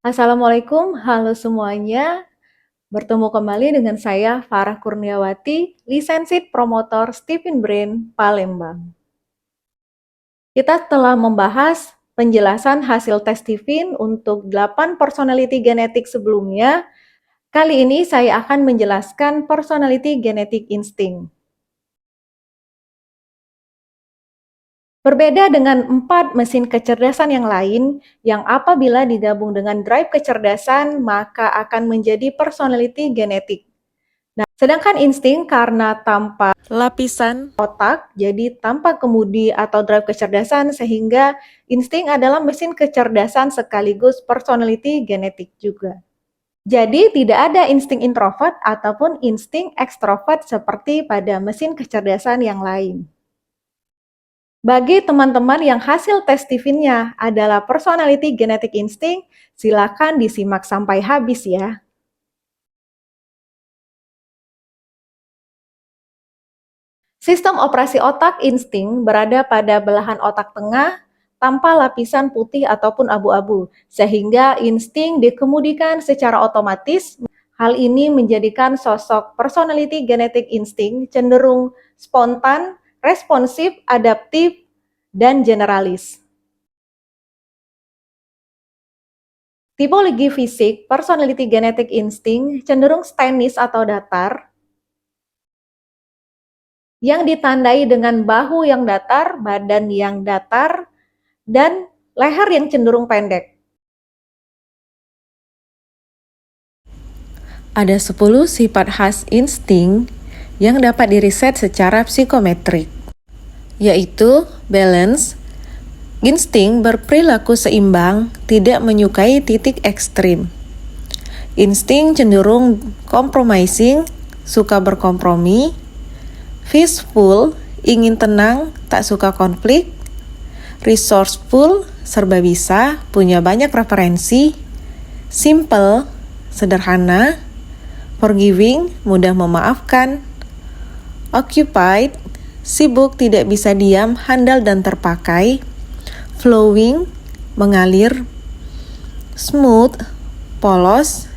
Assalamualaikum, halo semuanya. Bertemu kembali dengan saya Farah Kurniawati, Lisensit Promotor Stephen Brain, Palembang. Kita telah membahas penjelasan hasil tes Stephen untuk 8 personality genetik sebelumnya. Kali ini saya akan menjelaskan personality genetic instinct. Berbeda dengan 4 mesin kecerdasan yang lain, yang apabila digabung dengan drive kecerdasan, maka akan menjadi personality genetik. Nah, sedangkan insting karena tanpa lapisan otak, jadi tanpa kemudi atau drive kecerdasan, sehingga insting adalah mesin kecerdasan sekaligus personality genetik juga. Jadi tidak ada insting introvert ataupun insting ekstrovert seperti pada mesin kecerdasan yang lain. Bagi teman-teman yang hasil tes Stephen-nya adalah personality genetic instinct, silakan disimak sampai habis ya. Sistem operasi otak insting berada pada belahan otak tengah tanpa lapisan putih ataupun abu-abu, sehingga insting dikemudikan secara otomatis. Hal ini menjadikan sosok personality genetic instinct cenderung spontan, responsif, adaptif, dan generalis. Tipologi fisik personality genetic instinct cenderung stanis atau datar, yang ditandai dengan bahu yang datar, badan yang datar, dan leher yang cenderung pendek. Ada 10 sifat khas insting yang dapat diriset secara psikometrik, yaitu balance, insting berperilaku seimbang, tidak menyukai titik ekstrim. Insting cenderung compromising, suka berkompromi. Peaceful, ingin tenang, tak suka konflik. Resourceful, serba bisa, punya banyak referensi. Simple, sederhana. Forgiving, mudah memaafkan. Occupied, sibuk, tidak bisa diam, handal dan terpakai. Flowing, mengalir. Smooth, polos.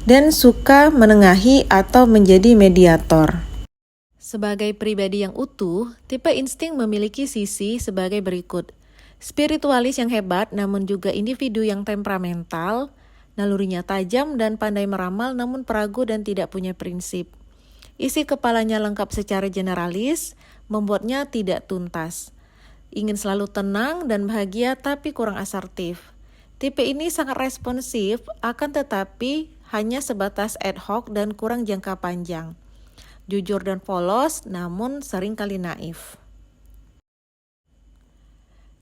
Dan suka menengahi atau menjadi mediator. Sebagai pribadi yang utuh, tipe insting memiliki sisi sebagai berikut. Spiritualis yang hebat namun juga individu yang temperamental, nalurinya tajam dan pandai meramal namun peragu dan tidak punya prinsip. Isi kepalanya lengkap secara generalis, membuatnya tidak tuntas. Ingin selalu tenang dan bahagia tapi kurang asertif. Tipe ini sangat responsif, akan tetapi hanya sebatas ad hoc dan kurang jangka panjang. Jujur dan polos, namun seringkali naif.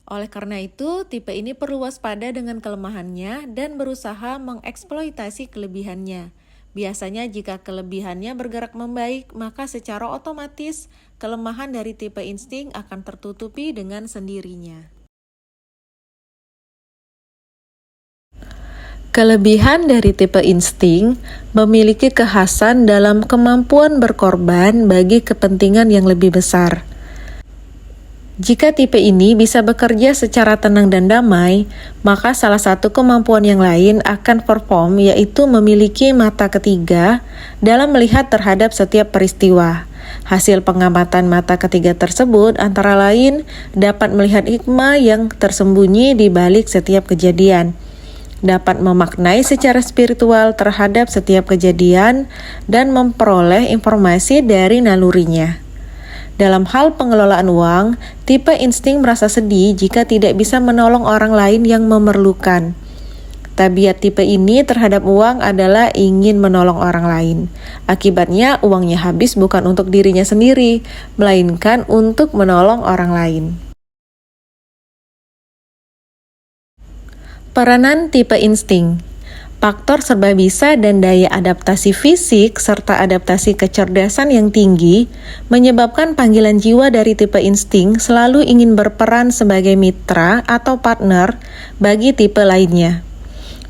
Oleh karena itu, tipe ini perlu waspada dengan kelemahannya dan berusaha mengeksploitasi kelebihannya. Biasanya jika kelebihannya bergerak membaik, maka secara otomatis kelemahan dari tipe insting akan tertutupi dengan sendirinya. Kelebihan dari tipe insting memiliki kekhasan dalam kemampuan berkorban bagi kepentingan yang lebih besar. Jika tipe ini bisa bekerja secara tenang dan damai, maka salah satu kemampuan yang lain akan perform, yaitu memiliki mata ketiga dalam melihat terhadap setiap peristiwa. Hasil pengamatan mata ketiga tersebut antara lain dapat melihat hikmah yang tersembunyi di balik setiap kejadian, dapat memaknai secara spiritual terhadap setiap kejadian, dan memperoleh informasi dari nalurinya. Dalam hal pengelolaan uang, tipe insting merasa sedih jika tidak bisa menolong orang lain yang memerlukan. Tabiat tipe ini terhadap uang adalah ingin menolong orang lain. Akibatnya, uangnya habis bukan untuk dirinya sendiri, melainkan untuk menolong orang lain. Peranan tipe insting. Faktor serba bisa dan daya adaptasi fisik serta adaptasi kecerdasan yang tinggi menyebabkan panggilan jiwa dari tipe insting selalu ingin berperan sebagai mitra atau partner bagi tipe lainnya.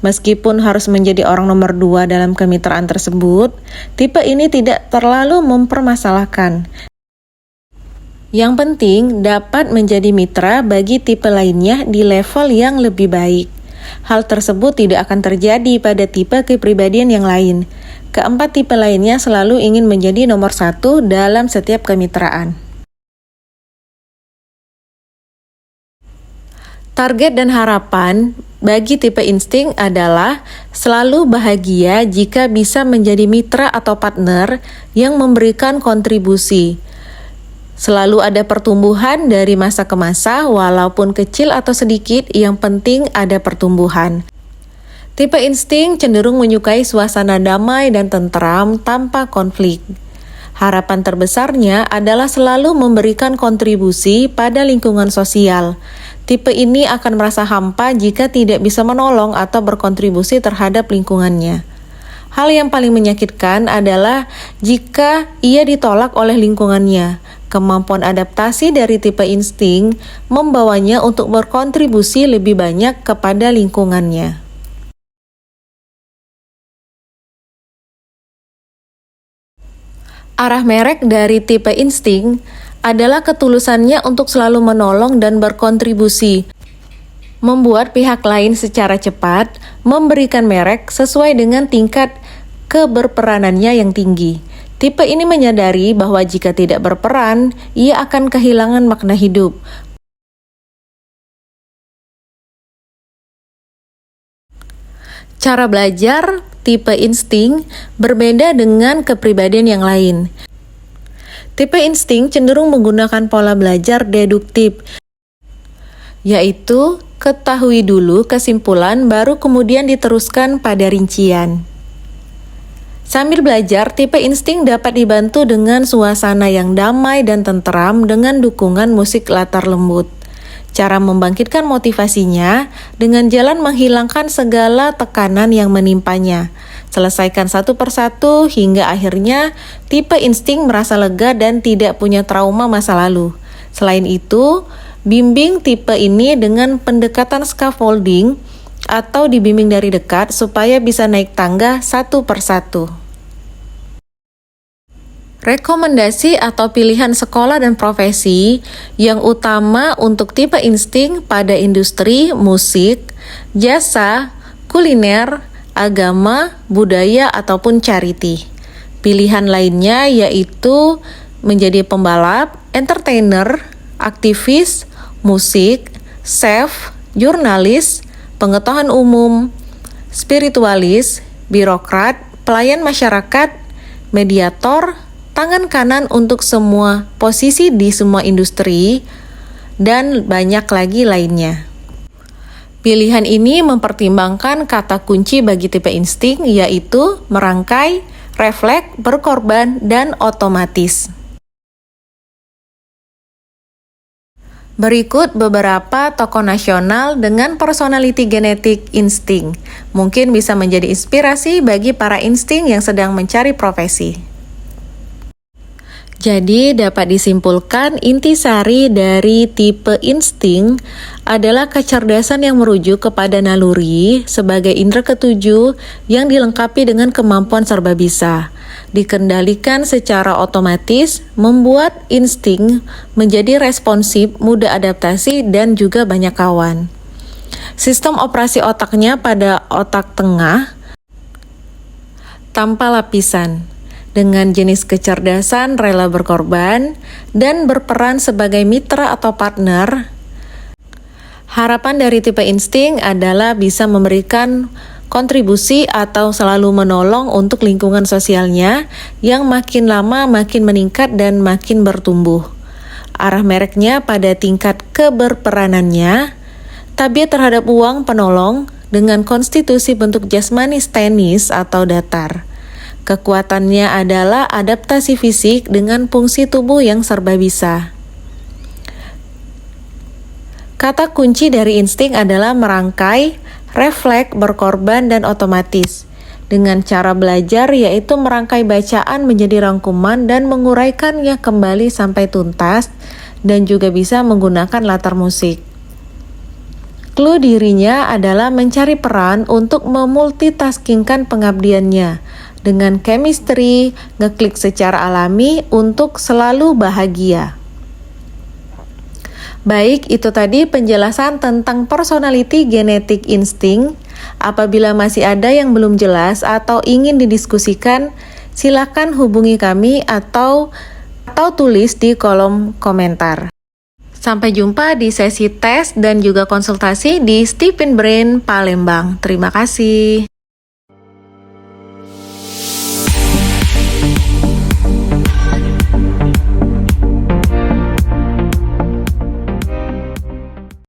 Meskipun harus menjadi orang nomor 2 dalam kemitraan tersebut, tipe ini tidak terlalu mempermasalahkan. Yang penting dapat menjadi mitra bagi tipe lainnya di level yang lebih baik. Hal tersebut tidak akan terjadi pada tipe kepribadian yang lain. Keempat tipe lainnya selalu ingin menjadi nomor satu dalam setiap kemitraan. Target dan harapan bagi tipe insting adalah selalu bahagia jika bisa menjadi mitra atau partner yang memberikan kontribusi. Selalu ada pertumbuhan dari masa ke masa, walaupun kecil atau sedikit, yang penting ada pertumbuhan. Tipe insting cenderung menyukai suasana damai dan tentram tanpa konflik. Harapan terbesarnya adalah selalu memberikan kontribusi pada lingkungan sosial. Tipe ini akan merasa hampa jika tidak bisa menolong atau berkontribusi terhadap lingkungannya. Hal yang paling menyakitkan adalah jika ia ditolak oleh lingkungannya. Kemampuan adaptasi dari tipe insting membawanya untuk berkontribusi lebih banyak kepada lingkungannya. Arah merek dari tipe insting adalah ketulusannya untuk selalu menolong dan berkontribusi, membuat pihak lain secara cepat, memberikan merek sesuai dengan tingkat keberperanannya yang tinggi. Tipe ini menyadari bahwa jika tidak berperan, ia akan kehilangan makna hidup. Cara belajar tipe insting berbeda dengan kepribadian yang lain. Tipe insting cenderung menggunakan pola belajar deduktif, yaitu ketahui dulu kesimpulan baru kemudian diteruskan pada rincian. Sambil belajar, tipe insting dapat dibantu dengan suasana yang damai dan tenteram dengan dukungan musik latar lembut. Cara membangkitkan motivasinya dengan jalan menghilangkan segala tekanan yang menimpanya. Selesaikan satu persatu hingga akhirnya tipe insting merasa lega dan tidak punya trauma masa lalu. Selain itu, bimbing tipe ini dengan pendekatan scaffolding atau dibimbing dari dekat supaya bisa naik tangga satu persatu. Rekomendasi atau pilihan sekolah dan profesi yang utama untuk tipe insting pada industri, musik, jasa, kuliner, agama, budaya, ataupun charity. Pilihan lainnya yaitu menjadi pembalap, entertainer, aktivis, musik, chef, jurnalis, pengetahuan umum, spiritualis, birokrat, pelayan masyarakat, mediator, tangan kanan untuk semua posisi di semua industri, dan banyak lagi lainnya. Pilihan ini mempertimbangkan kata kunci bagi tipe insting yaitu merangkai, refleks, berkorban, dan otomatis. Berikut beberapa tokoh nasional dengan personality genetik insting. Mungkin bisa menjadi inspirasi bagi para insting yang sedang mencari profesi. Jadi dapat disimpulkan intisari dari tipe insting adalah kecerdasan yang merujuk kepada naluri sebagai indera ketujuh yang dilengkapi dengan kemampuan serba bisa. Dikendalikan secara otomatis, membuat insting menjadi responsif, mudah adaptasi, dan juga banyak kawan. Sistem operasi otaknya pada otak tengah tanpa lapisan. Dengan jenis kecerdasan rela berkorban dan berperan sebagai mitra atau partner. Harapan dari tipe insting adalah bisa memberikan kontribusi atau selalu menolong untuk lingkungan sosialnya yang makin lama makin meningkat dan makin bertumbuh. Arah mereknya pada tingkat keberperanannya, tabiat terhadap uang penolong dengan konstitusi bentuk jasmani stenis atau datar. Kekuatannya adalah adaptasi fisik dengan fungsi tubuh yang serba bisa. Kata kunci dari insting adalah merangkai, refleks, berkorban, dan otomatis. Dengan cara belajar yaitu merangkai bacaan menjadi rangkuman dan menguraikannya kembali sampai tuntas, dan juga bisa menggunakan latar musik. Clue dirinya adalah mencari peran untuk memultitaskingkan pengabdiannya dengan chemistry, ngeklik secara alami untuk selalu bahagia. Baik, itu tadi penjelasan tentang personality genetic instinct. Apabila masih ada yang belum jelas atau ingin didiskusikan, silakan hubungi kami atau tulis di kolom komentar. Sampai jumpa di sesi tes dan juga konsultasi di Stephen Brain Palembang. Terima kasih.